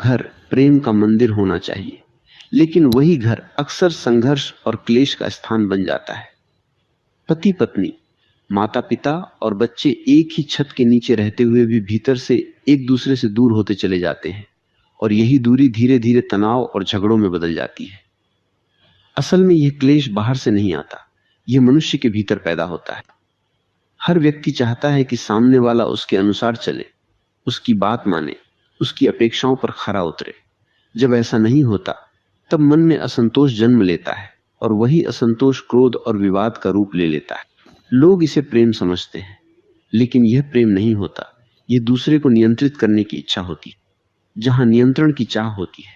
घर प्रेम का मंदिर होना चाहिए, लेकिन वही घर अक्सर संघर्ष और क्लेश का स्थान बन जाता है। पति पत्नी, माता पिता और बच्चे एक ही छत के नीचे रहते हुए भी भीतर से एक दूसरे से दूर होते चले जाते हैं, और यही दूरी धीरे धीरे तनाव और झगड़ों में बदल जाती है। असल में यह क्लेश बाहर से नहीं आता, यह मनुष्य के भीतर पैदा होता है। हर व्यक्ति चाहता है कि सामने वाला उसके अनुसार चले, उसकी बात माने, उसकी अपेक्षाओं पर खरा उतरे। जब ऐसा नहीं होता तब मन में असंतोष जन्म लेता है, और वही असंतोष क्रोध और विवाद का रूप ले लेता है। लोग इसे प्रेम समझते हैं, लेकिन यह प्रेम नहीं होता। यह दूसरे को नियंत्रित करने की इच्छा होती है। जहां नियंत्रण की चाह होती है,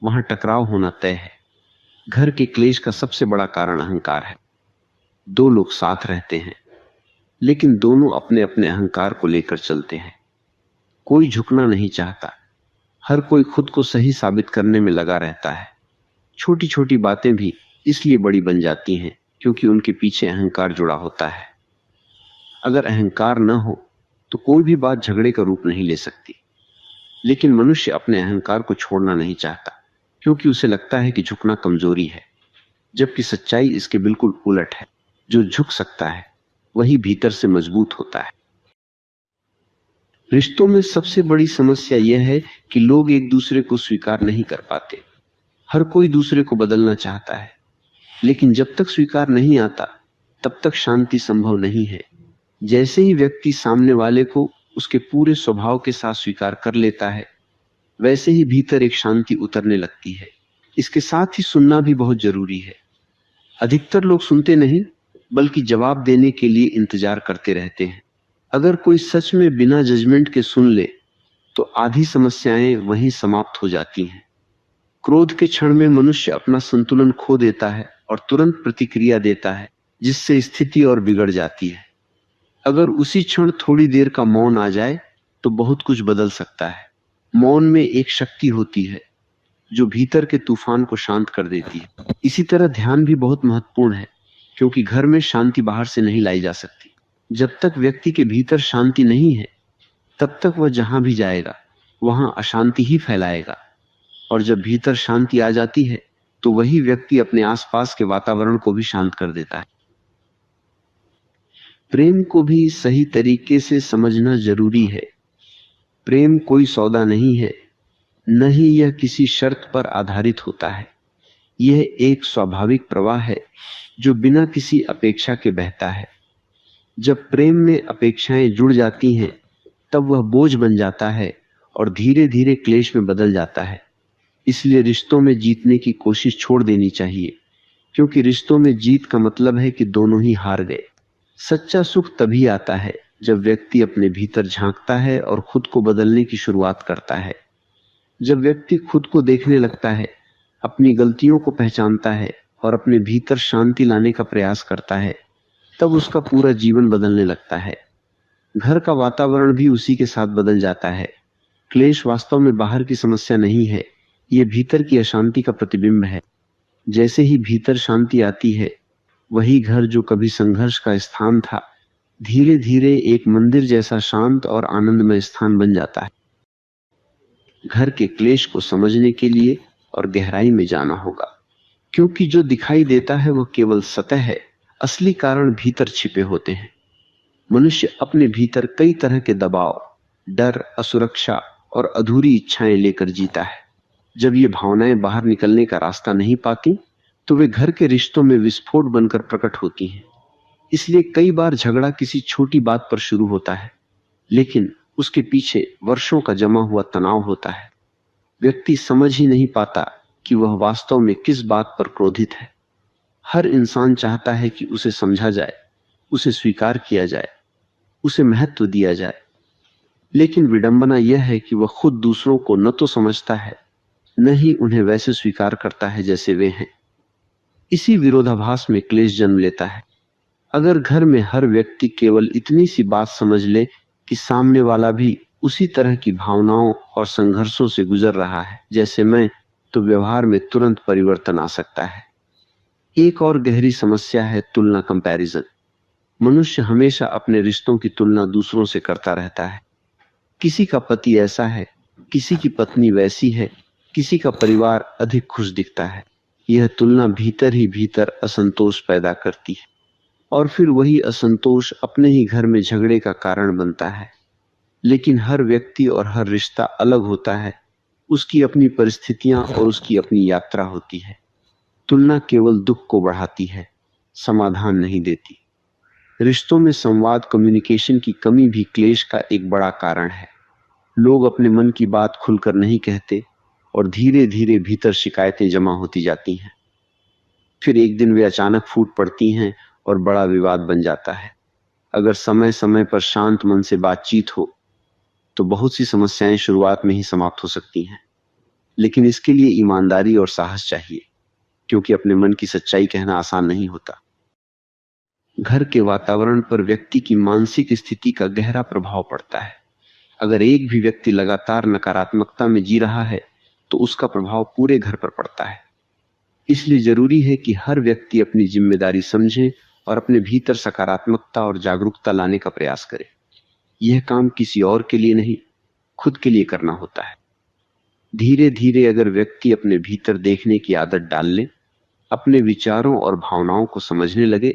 वहां टकराव होना तय है। घर के क्लेश का सबसे बड़ा कारण अहंकार है। दो लोग साथ रहते हैं, लेकिन दोनों अपने अपने अहंकार को लेकर चलते हैं। कोई झुकना नहीं चाहता, हर कोई खुद को सही साबित करने में लगा रहता है। छोटी छोटी बातें भी इसलिए बड़ी बन जाती हैं क्योंकि उनके पीछे अहंकार जुड़ा होता है। अगर अहंकार न हो तो कोई भी बात झगड़े का रूप नहीं ले सकती। लेकिन मनुष्य अपने अहंकार को छोड़ना नहीं चाहता, क्योंकि उसे लगता है कि झुकना कमजोरी है, जबकि सच्चाई इसके बिल्कुल उलट है। जो झुक सकता है वही भीतर से मजबूत होता है। रिश्तों में सबसे बड़ी समस्या यह है कि लोग एक दूसरे को स्वीकार नहीं कर पाते। हर कोई दूसरे को बदलना चाहता है, लेकिन जब तक स्वीकार नहीं आता तब तक शांति संभव नहीं है। जैसे ही व्यक्ति सामने वाले को उसके पूरे स्वभाव के साथ स्वीकार कर लेता है, वैसे ही भीतर एक शांति उतरने लगती है। इसके साथ ही सुनना भी बहुत जरूरी है। अधिकतर लोग सुनते नहीं, बल्कि जवाब देने के लिए इंतजार करते रहते हैं। अगर कोई सच में बिना जजमेंट के सुन ले तो आधी समस्याएं वहीं समाप्त हो जाती हैं। क्रोध के क्षण में मनुष्य अपना संतुलन खो देता है और तुरंत प्रतिक्रिया देता है, जिससे स्थिति और बिगड़ जाती है। अगर उसी क्षण थोड़ी देर का मौन आ जाए तो बहुत कुछ बदल सकता है। मौन में एक शक्ति होती है जो भीतर के तूफान को शांत कर देती है। इसी तरह ध्यान भी बहुत महत्वपूर्ण है, क्योंकि घर में शांति बाहर से नहीं लाई जा सकती। जब तक व्यक्ति के भीतर शांति नहीं है, तब तक वह जहां भी जाएगा वहां अशांति ही फैलाएगा। और जब भीतर शांति आ जाती है तो वही व्यक्ति अपने आसपास के वातावरण को भी शांत कर देता है। प्रेम को भी सही तरीके से समझना जरूरी है। प्रेम कोई सौदा नहीं है, न ही यह किसी शर्त पर आधारित होता है। यह एक स्वाभाविक प्रवाह है जो बिना किसी अपेक्षा के बहता है। जब प्रेम में अपेक्षाएं जुड़ जाती हैं, तब वह बोझ बन जाता है और धीरे धीरे क्लेश में बदल जाता है। इसलिए रिश्तों में जीतने की कोशिश छोड़ देनी चाहिए, क्योंकि रिश्तों में जीत का मतलब है कि दोनों ही हार गए। सच्चा सुख तभी आता है जब व्यक्ति अपने भीतर झांकता है और खुद को बदलने की शुरुआत करता है। जब व्यक्ति खुद को देखने लगता है, अपनी गलतियों को पहचानता है और अपने भीतर शांति लाने का प्रयास करता है, तब उसका पूरा जीवन बदलने लगता है। घर का वातावरण भी उसी के साथ बदल जाता है। क्लेश वास्तव में बाहर की समस्या नहीं है, यह भीतर की अशांति का प्रतिबिंब है। जैसे ही भीतर शांति आती है, वही घर जो कभी संघर्ष का स्थान था, धीरे धीरे एक मंदिर जैसा शांत और आनंदमय स्थान बन जाता है। घर के क्लेश को समझने के लिए और गहराई में जाना होगा, क्योंकि जो दिखाई देता है वह केवल सतह है, असली कारण भीतर छिपे होते हैं। मनुष्य अपने भीतर कई तरह के दबाव, डर, असुरक्षा और अधूरी इच्छाएं लेकर जीता है। जब ये भावनाएं बाहर निकलने का रास्ता नहीं पाती तो वे घर के रिश्तों में विस्फोट बनकर प्रकट होती हैं। इसलिए कई बार झगड़ा किसी छोटी बात पर शुरू होता है, लेकिन उसके पीछे वर्षों का जमा हुआ तनाव होता है। व्यक्ति समझ ही नहीं पाता कि वह वास्तव में किस बात पर क्रोधित है। हर इंसान चाहता है कि उसे समझा जाए, उसे स्वीकार किया जाए, उसे महत्व दिया जाए। लेकिन विडंबना यह है कि वह खुद दूसरों को न तो समझता है, न ही उन्हें वैसे स्वीकार करता है जैसे वे हैं। इसी विरोधाभास में क्लेश जन्म लेता है। अगर घर में हर व्यक्ति केवल इतनी सी बात समझ ले कि सामने वाला भी उसी तरह की भावनाओं और संघर्षों से गुजर रहा है जैसे मैं, तो व्यवहार में तुरंत परिवर्तन आ सकता है। एक और गहरी समस्या है तुलना, कंपैरिजन। मनुष्य हमेशा अपने रिश्तों की तुलना दूसरों से करता रहता है। किसी का पति ऐसा है किसी की पत्नी वैसी है, किसी का परिवार अधिक खुश दिखता है। यह तुलना भीतर ही भीतर असंतोष पैदा करती है और फिर वही असंतोष अपने ही घर में झगड़े का कारण बनता है। लेकिन हर व्यक्ति और हर रिश्ता अलग होता है, उसकी अपनी परिस्थितियां और उसकी अपनी यात्रा होती है। तुलना केवल दुख को बढ़ाती है, समाधान नहीं देती। रिश्तों में संवाद, कम्युनिकेशन की कमी भी क्लेश का एक बड़ा कारण है। लोग अपने मन की बात खुलकर नहीं कहते और धीरे धीरे भीतर शिकायतें जमा होती जाती हैं। फिर एक दिन वे अचानक फूट पड़ती हैं और बड़ा विवाद बन जाता है। अगर समय समय पर शांत मन से बातचीत हो तो बहुत सी समस्याएं शुरुआत में ही समाप्त हो सकती हैं। लेकिन इसके लिए ईमानदारी और साहस चाहिए, क्योंकि अपने मन की सच्चाई कहना आसान नहीं होता। घर के वातावरण पर व्यक्ति की मानसिक स्थिति का गहरा प्रभाव पड़ता है। अगर एक भी व्यक्ति लगातार नकारात्मकता में जी रहा है तो उसका प्रभाव पूरे घर पर पड़ता है। इसलिए जरूरी है कि हर व्यक्ति अपनी जिम्मेदारी समझे और अपने भीतर सकारात्मकता और जागरूकता लाने का प्रयास करे। यह काम किसी और के लिए नहीं, खुद के लिए करना होता है। धीरे धीरे अगर व्यक्ति अपने भीतर देखने की आदत डाल ले, अपने विचारों और भावनाओं को समझने लगे,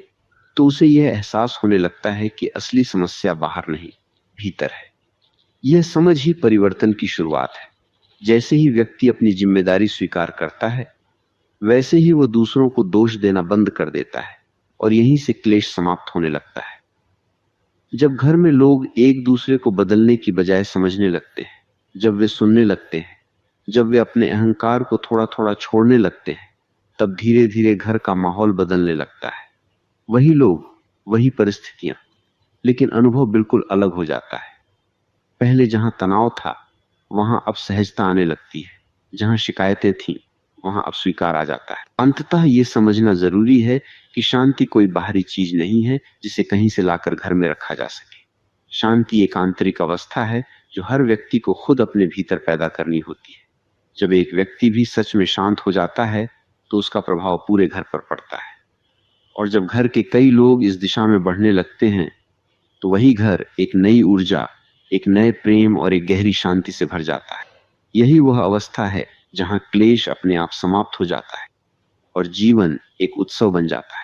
तो उसे यह एहसास होने लगता है कि असली समस्या बाहर नहीं, भीतर है। यह समझ ही परिवर्तन की शुरुआत है। जैसे ही व्यक्ति अपनी जिम्मेदारी स्वीकार करता है, वैसे ही वो दूसरों को दोष देना बंद कर देता है और यहीं से क्लेश समाप्त होने लगता है। जब घर में लोग एक दूसरे को बदलने की बजाय समझने लगते हैं, जब वे सुनने लगते हैं, जब वे अपने अहंकार को थोड़ा थोड़ा छोड़ने लगते हैं, तब धीरे धीरे घर का माहौल बदलने लगता है। वही लोग, वही परिस्थितियां, लेकिन अनुभव बिल्कुल अलग हो जाता है। पहले जहां तनाव था, वहां अब सहजता आने लगती है। जहां शिकायतें थीं, वहां अब स्वीकार आ जाता है। अंततः ये समझना जरूरी है कि शांति कोई बाहरी चीज नहीं है जिसे कहीं से लाकर घर में रखा जा सके। शांति एक आंतरिक अवस्था है जो हर व्यक्ति को खुद अपने भीतर पैदा करनी होती है। जब एक व्यक्ति भी सच में शांत हो जाता है तो उसका प्रभाव पूरे घर पर पड़ता है, और जब घर के कई लोग इस दिशा में बढ़ने लगते हैं तो वही घर एक नई ऊर्जा, एक नए प्रेम और एक गहरी शांति से भर जाता है। यही वह अवस्था है जहां क्लेश अपने आप समाप्त हो जाता है और जीवन एक उत्सव बन जाता है।